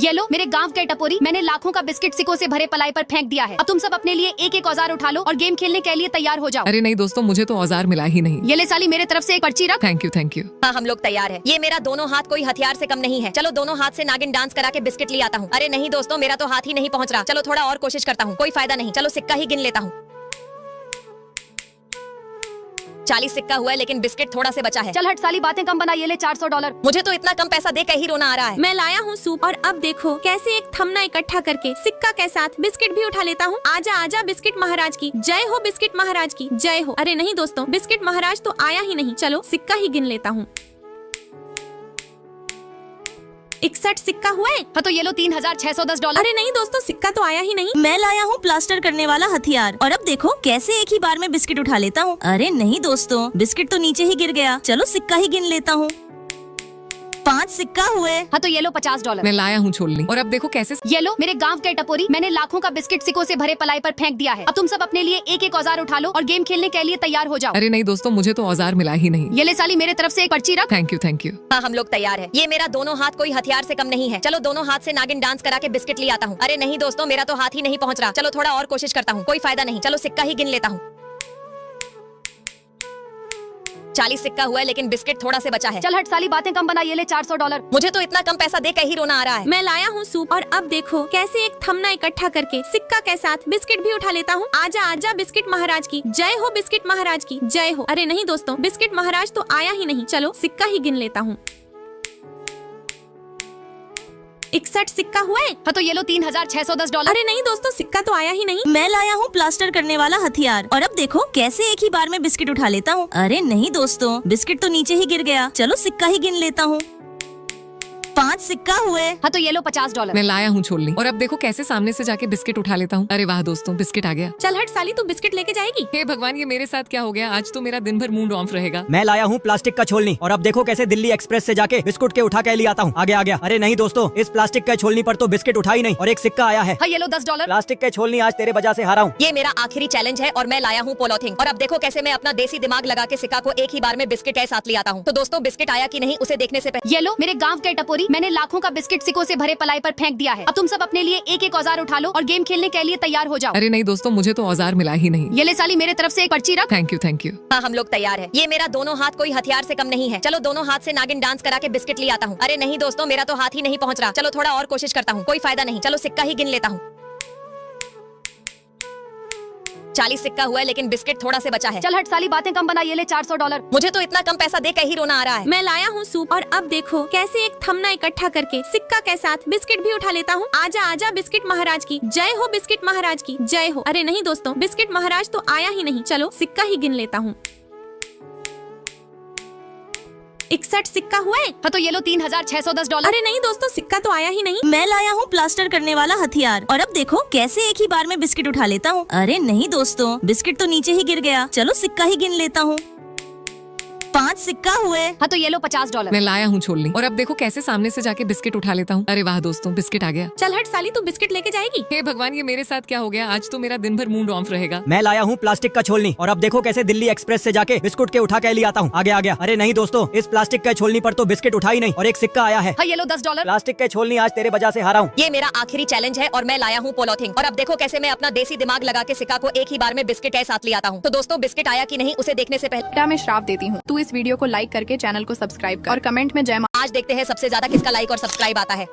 ये लो मेरे गांव के टपोरी, मैंने लाखों का बिस्किट सिक्कों से भरे पलाई पर फेंक दिया है। अब तुम सब अपने लिए एक एक औजार उठा लो और गेम खेलने के लिए तैयार हो जाओ। अरे नहीं दोस्तों, मुझे तो औजार मिला ही नहीं। ये ले साली, मेरे तरफ से एक पर्ची रख। Thank you thank you. हाँ, हम लोग तैयार है। ये मेरा दोनों हाथ कोई हथियार से कम नहीं है। चलो दोनों हाथ से नागिन डांस करा के बिस्किट ले आता हूँ। अरे नहीं दोस्तों, मेरा तो हाथ ही नहीं पहुँच रहा। चलो थोड़ा और कोशिश करता हूँ, कोई फायदा नहीं। चलो सिक्का ही गिन लेता हूँ। 40 सिक्का हुआ है, लेकिन बिस्किट थोड़ा से बचा है। चल हट साली, बातें कम बना। ये ले $400। मुझे तो इतना कम पैसा दे के ही रोना आ रहा है। मैं लाया हूँ सूप और अब देखो कैसे एक थमना इकट्ठा करके सिक्का के साथ बिस्किट भी उठा लेता हूँ। आजा आजा बिस्किट महाराज की जय हो, बिस्किट महाराज की जय हो। अरे नहीं दोस्तों, बिस्किट महाराज तो आया ही नहीं। चलो सिक्का ही गिन लेता हूँ। 61 सिक्का हुआ है। हाँ तो ये लो $3610। अरे नहीं दोस्तों, सिक्का तो आया ही नहीं। मैं लाया हूँ प्लास्टर करने वाला हथियार और अब देखो कैसे एक ही बार में बिस्किट उठा लेता हूँ। अरे नहीं दोस्तों, बिस्किट तो नीचे ही गिर गया। चलो सिक्का ही गिन लेता हूँ। 5 सिक्का हुए। हाँ तो ये लो $50। मैं लाया हूँ छोलनी और अब देखो कैसे। ये लो मेरे गांव के टपोरी, मैंने लाखों का बिस्किट सिक्कों से भरे पलाई पर फेंक दिया है। अब तुम सब अपने लिए एक एक औजार उठा लो और गेम खेलने के लिए तैयार हो जाओ। अरे नहीं दोस्तों, मुझे तो औजार मिला ही नहीं। ये ले साली, मेरे तरफ से एक पर्ची रख। Thank you thank you. हाँ, हम लोग तैयार है। ये मेरा दोनों हाथ कोई हथियार से कम नहीं है। चलो दोनों हाथ से नागिन डांस करा के बिस्किट ले आता हूँ। अरे नहीं दोस्तों, मेरा तो हाथ ही नहीं पहुँच रहा। चलो थोड़ा और कोशिश करता हूँ, कोई फायदा नहीं। चलो सिक्का ही गिन लेता हूँ। 40 सिक्का हुआ है, लेकिन बिस्किट थोड़ा से बचा है। चल हट साली, बातें कम बना। ये ले $400। मुझे तो इतना कम पैसा दे के ही रोना आ रहा है। मैं लाया हूँ सूप और अब देखो कैसे एक थमना इकट्ठा करके सिक्का के साथ बिस्किट भी उठा लेता हूँ। आजा आजा बिस्किट महाराज की जय हो, बिस्किट महाराज की जय हो। अरे नहीं दोस्तों, बिस्किट महाराज तो आया ही नहीं। चलो सिक्का ही गिन लेता हूँ। 61 सिक्का हुआ है। हाँ तो ये लो $3610। अरे नहीं दोस्तों, सिक्का तो आया ही नहीं। मैं लाया हूँ प्लास्टर करने वाला हथियार और अब देखो कैसे एक ही बार में बिस्किट उठा लेता हूँ। अरे नहीं दोस्तों, बिस्किट तो नीचे ही गिर गया। चलो सिक्का ही गिन लेता हूँ। 5 सिक्का हुए। हाँ तो ये लो $50। मैं लाया हूँ छोलनी और अब देखो कैसे सामने से जाके बिस्किट उठा लेता हूँ। अरे वाह दोस्तों, बिस्किट आ गया। चल हट साली, तू बिस्किट लेके जाएगी। हे भगवान, ये मेरे साथ क्या हो गया? आज तो मेरा दिन भर मूड ऑफ रहेगा। मैं लाया हूँ प्लास्टिक का छोलनी और अब देखो कैसे दिल्ली एक्सप्रेस से जाके बिस्कुट के उठा के ले आता हूँ। आगे आ गया। अरे नहीं दोस्तों, इस प्लास्टिक के छोलनी पर तो बिस्किट उठा ही नहीं और एक सिक्का आया है। हाँ ये लो $10। प्लास्टिक के छोलनी, आज तेरे वजह से हारा हूँ। ये मेरा आखिरी चैलेंज है और मैं लाया हूँ पोलोथिंग। और अब देखो कैसे मैं अपना देसी दिमाग लगा के सिक्का को एक ही बार में बिस्किट के साथ ले आता हूँ। तो दोस्तों, बिस्किट आया कि नहीं उसे देखने से पहले ये लो मेरे गांव के टपोरी, मैंने लाखों का बिस्किट सिक्कों से भरे पलाई पर फेंक दिया है। अब तुम सब अपने लिए एक एक औजार उठा लो और गेम खेलने के लिए तैयार हो जाओ। अरे नहीं दोस्तों, मुझे तो औजार मिला ही नहीं। ये ले साली, मेरे तरफ से एक पर्ची रख। Thank you thank you. हाँ, हम लोग तैयार है। ये मेरा दोनों हाथ कोई हथियार से कम नहीं है। चलो दोनों हाथ से नागिन डांस करा के बिस्किट ले आता हूँ। अरे नहीं दोस्तों, मेरा तो हाथ ही नहीं पहुँच रहा। चलो थोड़ा और कोशिश करता हूँ, कोई फायदा नहीं। चलो सिक्का ही गिन लेता हूँ। 40 सिक्का हुआ है, लेकिन बिस्किट थोड़ा से बचा है। चल हट साली, बातें कम बना। ये ले $400। मुझे तो इतना कम पैसा दे के ही रोना आ रहा है। मैं लाया हूँ सूप और अब देखो कैसे एक थमना इकट्ठा करके सिक्का के साथ बिस्किट भी उठा लेता हूँ। आजा आजा बिस्किट महाराज की जय हो, बिस्किट महाराज की जय हो। अरे नहीं दोस्तों, बिस्किट महाराज तो आया ही नहीं। चलो सिक्का ही गिन लेता हूँ। 61 सिक्का हुआ है। हाँ तो ये लो $3610। अरे नहीं दोस्तों, सिक्का तो आया ही नहीं। मैं लाया हूँ प्लास्टर करने वाला हथियार और अब देखो कैसे एक ही बार में बिस्किट उठा लेता हूँ। अरे नहीं दोस्तों, बिस्किट तो नीचे ही गिर गया। चलो सिक्का ही गिन लेता हूँ। 5 सिक्का हुए। हाँ तो ये लो $50। मैं लाया हूँ छोलनी और अब देखो कैसे सामने से जाके बिस्किट उठा लेता हूँ। अरे वाह दोस्तों, बिस्किट आ गया। चल हट साली, तू बिस्किट लेके जाएगी। हे भगवान, ये मेरे साथ क्या हो गया? आज तो मेरा दिन भर मूड ऑफ रहेगा। मैं लाया हूँ प्लास्टिक का छोलनी और अब देखो कैसे दिल्ली एक्सप्रेस से जाके बिस्कुट के उठा के ले आता हूँ। आगे आ गया। अरे नहीं दोस्तों, इस प्लास्टिक के छोलनी पर तो बिस्किट उठा ही नहीं और एक सिक्का आया है। हाँ ये लो $10। प्लास्टिक के छोलनी, आज तेरे वजह से हारा हूँ। ये मेरा आखिरी चैलेंज है और मैं लाया हूँ पोलोथिंग। और अब देखो कैसे मैं अपना देसी दिमाग लगा के सिक्का को एक ही बार में बिस्किट के साथ ले आता हूँ। तो दोस्तों, बिस्किट आया कि नहीं उसे देखने से पहले बेटा मैं श्राप देती हूँ, तू इस वीडियो को लाइक करके चैनल को सब्सक्राइब कर और कमेंट में जय मां। आज देखते हैं सबसे ज्यादा किसका लाइक और सब्सक्राइब आता है।